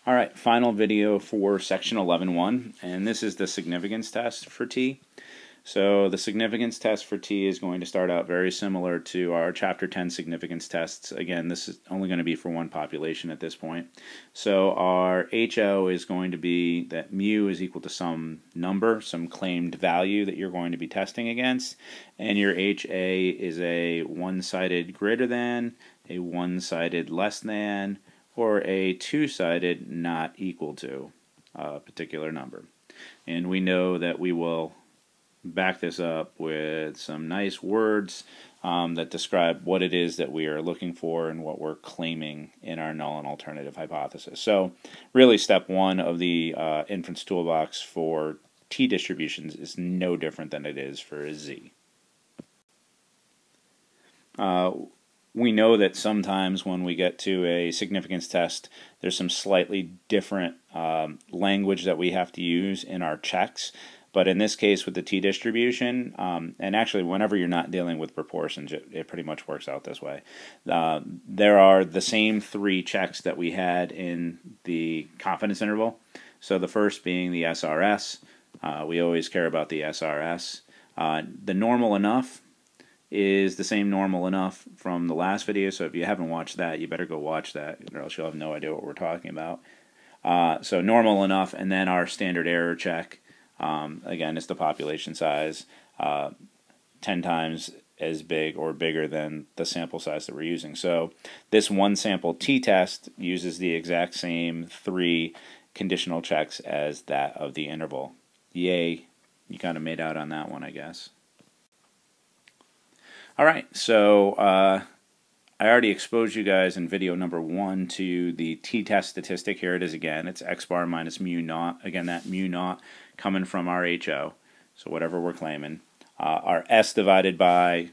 Alright, final video for section 11.1, and this is the significance test for t. So the significance test for t is going to start out very similar to our chapter 10 significance tests. Again, this is only going to be for one population at this point. So our HO is going to be that mu is equal to some number, some claimed value that you're going to be testing against, and your HA is a one-sided greater than, a one-sided less than, or a two-sided not equal to a particular number. And we know that we will back this up with some nice words that describe what it is that we are looking for and what we're claiming in our null and alternative hypothesis. So really step one of the inference toolbox for t distributions is no different than it is for a z. We know that sometimes when we get to a significance test, there's some slightly different language that we have to use in our checks. But in this case with the t-distribution, and actually whenever you're not dealing with proportions, it pretty much works out this way. There are the same three checks that we had in the confidence interval. So the first being the SRS. We always care about the SRS. The normal enough is the same normal enough from the last video, so if you haven't watched that, you better go watch that, or else you'll have no idea what we're talking about. So normal enough, and then our standard error check, again, is the population size, 10 times as big or bigger than the sample size that we're using. So this one sample t-test uses the exact same three conditional checks as that of the interval. Yay, you kind of made out on that one, I guess. Alright, so I already exposed you guys in video number 1 to the t-test statistic. Here it is again. It's x bar minus mu naught. Again, that mu naught coming from our HO, so whatever we're claiming. Our s divided by,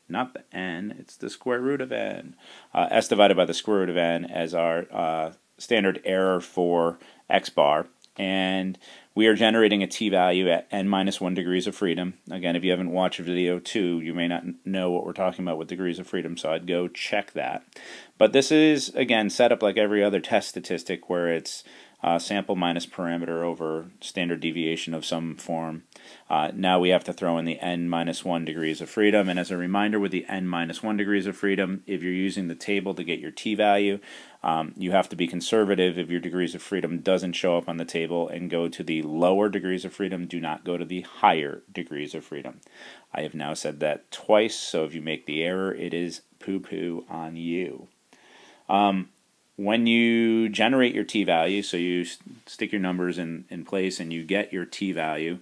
not the n, it's the square root of n. S divided by the square root of n as our standard error for x bar. And we are generating a t-value at n minus 1 degrees of freedom. Again, if you haven't watched video 2, you may not know what we're talking about with degrees of freedom, so I'd go check that. But this is, again, set up like every other test statistic where it's sample minus parameter over standard deviation of some form. Now we have to throw in the n minus 1 degrees of freedom, and as a reminder with the n minus 1 degrees of freedom, if you're using the table to get your t-value, you have to be conservative if your degrees of freedom doesn't show up on the table and go to the lower degrees of freedom. Do not go to the higher degrees of freedom. I have now said that twice, so if you make the error, it is poo-poo on you. When you generate your t-value, so you stick your numbers in place and you get your t-value,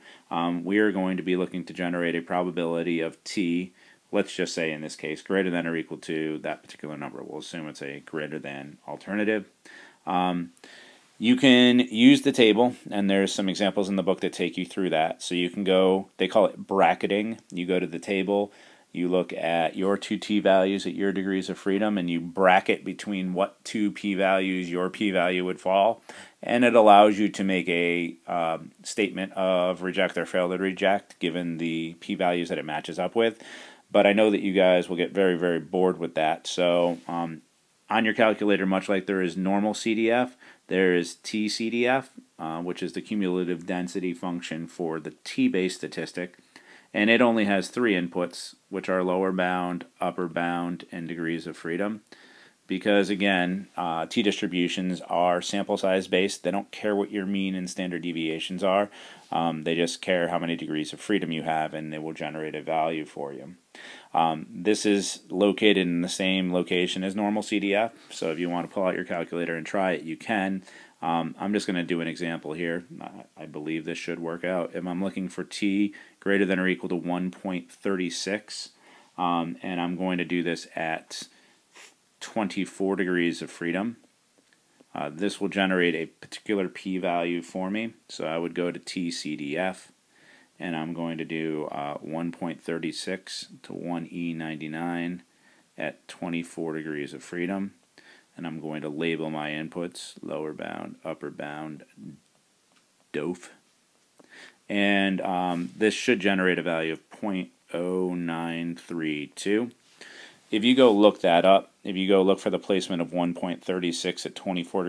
we are going to be looking to generate a probability of t, let's just say in this case, greater than or equal to that particular number. We'll assume it's a greater than alternative. You can use the table, and there's some examples in the book that take you through that. So you can go, they call it bracketing. You go to the table, you look at your two t-values at your degrees of freedom, and you bracket between what two p-values your p-value would fall, and it allows you to make a statement of reject or fail to reject given the p-values that it matches up with. But I know that you guys will get very, very bored with that. So on your calculator, much like there is normal CDF, there is TCDF, which is the cumulative density function for the t-based statistic. And it only has three inputs, which are lower bound, upper bound, and degrees of freedom. Because again, t-distributions are sample size based. They don't care what your mean and standard deviations are. They just care how many degrees of freedom you have, and they will generate a value for you. This is located in the same location as normal CDF, so if you want to pull out your calculator and try it, you can. I'm just going to do an example here. I believe this should work out. If I'm looking for t greater than or equal to 1.36, and I'm going to do this at 24 degrees of freedom, this will generate a particular p-value for me. So I would go to TCDF, and I'm going to do 1.36 to 1E99 at 24 degrees of freedom. And I'm going to label my inputs, lower bound, upper bound, DOF. And this should generate a value of 0.0932. If you go look that up, if you go look for the placement of 1.36 at 24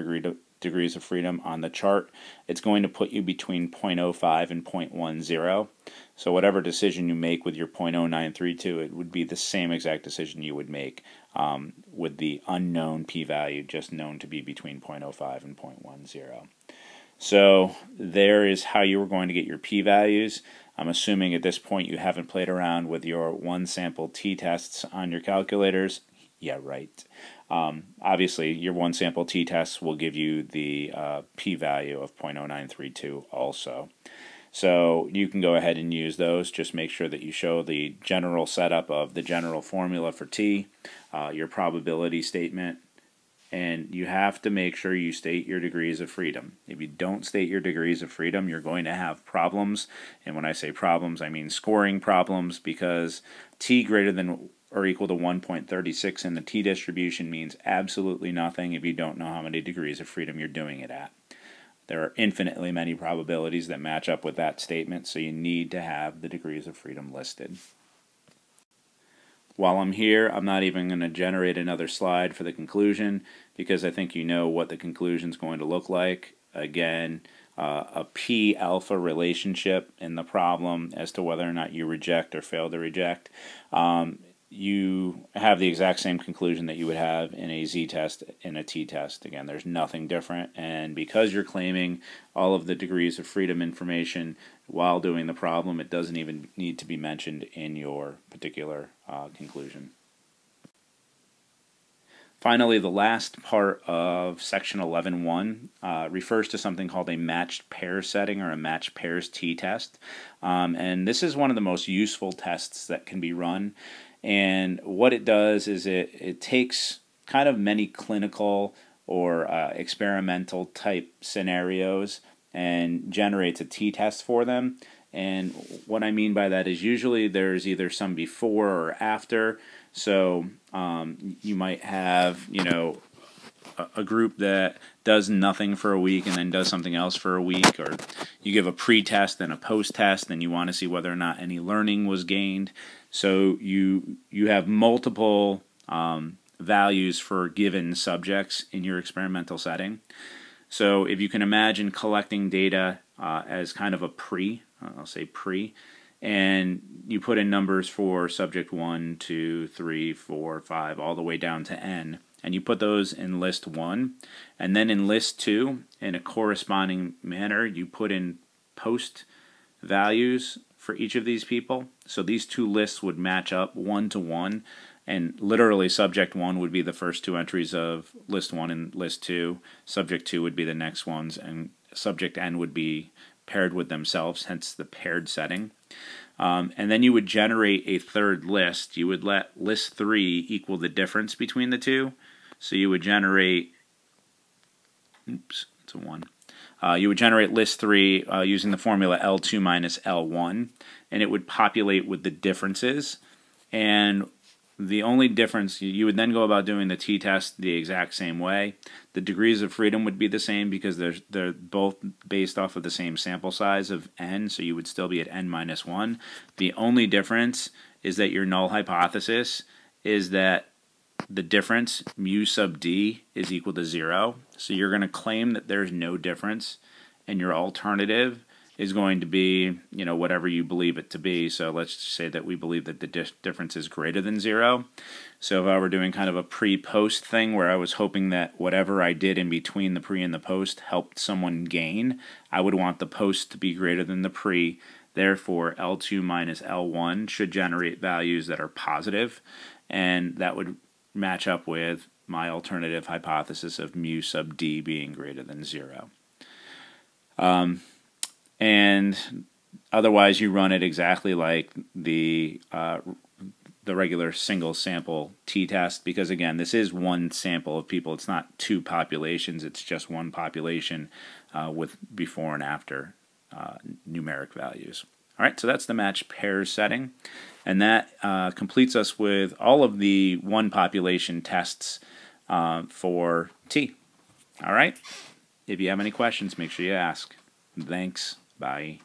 degrees of freedom on the chart, it's going to put you between 0.05 and 0.10. So whatever decision you make with your 0.0932, it would be the same exact decision you would make with the unknown p-value, just known to be between 0.05 and 0.10. So there is how you were going to get your p-values. I'm assuming at this point you haven't played around with your one sample t-tests on your calculators. Yeah, right. Obviously, your one sample t-test will give you the p-value of 0.0932 also. So you can go ahead and use those. Just make sure that you show the general setup of the general formula for t, your probability statement, and you have to make sure you state your degrees of freedom. If you don't state your degrees of freedom, you're going to have problems. And when I say problems, I mean scoring problems, because t greater than or equal to 1.36 in the t distribution means absolutely nothing if you don't know how many degrees of freedom you're doing it at. There are infinitely many probabilities that match up with that statement, so you need to have the degrees of freedom listed. While I'm here, I'm not even going to generate another slide for the conclusion, because I think you know what the conclusion is going to look like. Again, a p-alpha relationship in the problem as to whether or not you reject or fail to reject. You have the exact same conclusion that you would have in a z-test and a t-test. Again, there's nothing different, and because you're claiming all of the degrees of freedom information while doing the problem, it doesn't even need to be mentioned in your particular conclusion. Finally, the last part of section 11.1 refers to something called a matched pair setting, or a matched pairs t-test, and this is one of the most useful tests that can be run. And what it does is it takes kind of many clinical or experimental type scenarios and generates a t-test for them. And what I mean by that is usually there's either some before or after. So you might have, a group that does nothing for a week and then does something else for a week, or you give a pre-test and a post-test, and you want to see whether or not any learning was gained. So you have multiple values for given subjects in your experimental setting. So if you can imagine collecting data as kind of a I'll say pre, and you put in numbers for subject 1, 2, 3, 4, 5, all the way down to n, and you put those in list 1, and then in list 2, in a corresponding manner, you put in post values for each of these people. So these two lists would match up 1 to 1, and literally subject 1 would be the first two entries of list 1 and list 2, subject 2 would be the next ones, and subject n would be paired with themselves, hence the paired setting. And then you would generate a third list. You would let list 3 equal the difference between the two. So you would generate, it's a 1. You would generate list 3 using the formula L2 minus L1, and it would populate with the differences. And the only difference, you would then go about doing the t-test the exact same way. The degrees of freedom would be the same because they're both based off of the same sample size of n, so you would still be at n minus 1. The only difference is that your null hypothesis is that the difference, mu sub d, is equal to 0. So you're going to claim that there's no difference, and your alternative is going to be, whatever you believe it to be. So let's say that we believe that the difference is greater than 0. So if I were doing kind of a pre-post thing where I was hoping that whatever I did in between the pre and the post helped someone gain, I would want the post to be greater than the pre. Therefore, L2 minus L1 should generate values that are positive, and that would match up with my alternative hypothesis of mu sub d being greater than 0. And otherwise, you run it exactly like the regular single sample t-test, because again, this is one sample of people. It's not two populations. It's just one population with before and after numeric values. All right, so that's the matched pairs setting, and that completes us with all of the one population tests for T. All right, if you have any questions, make sure you ask. Thanks. Bye.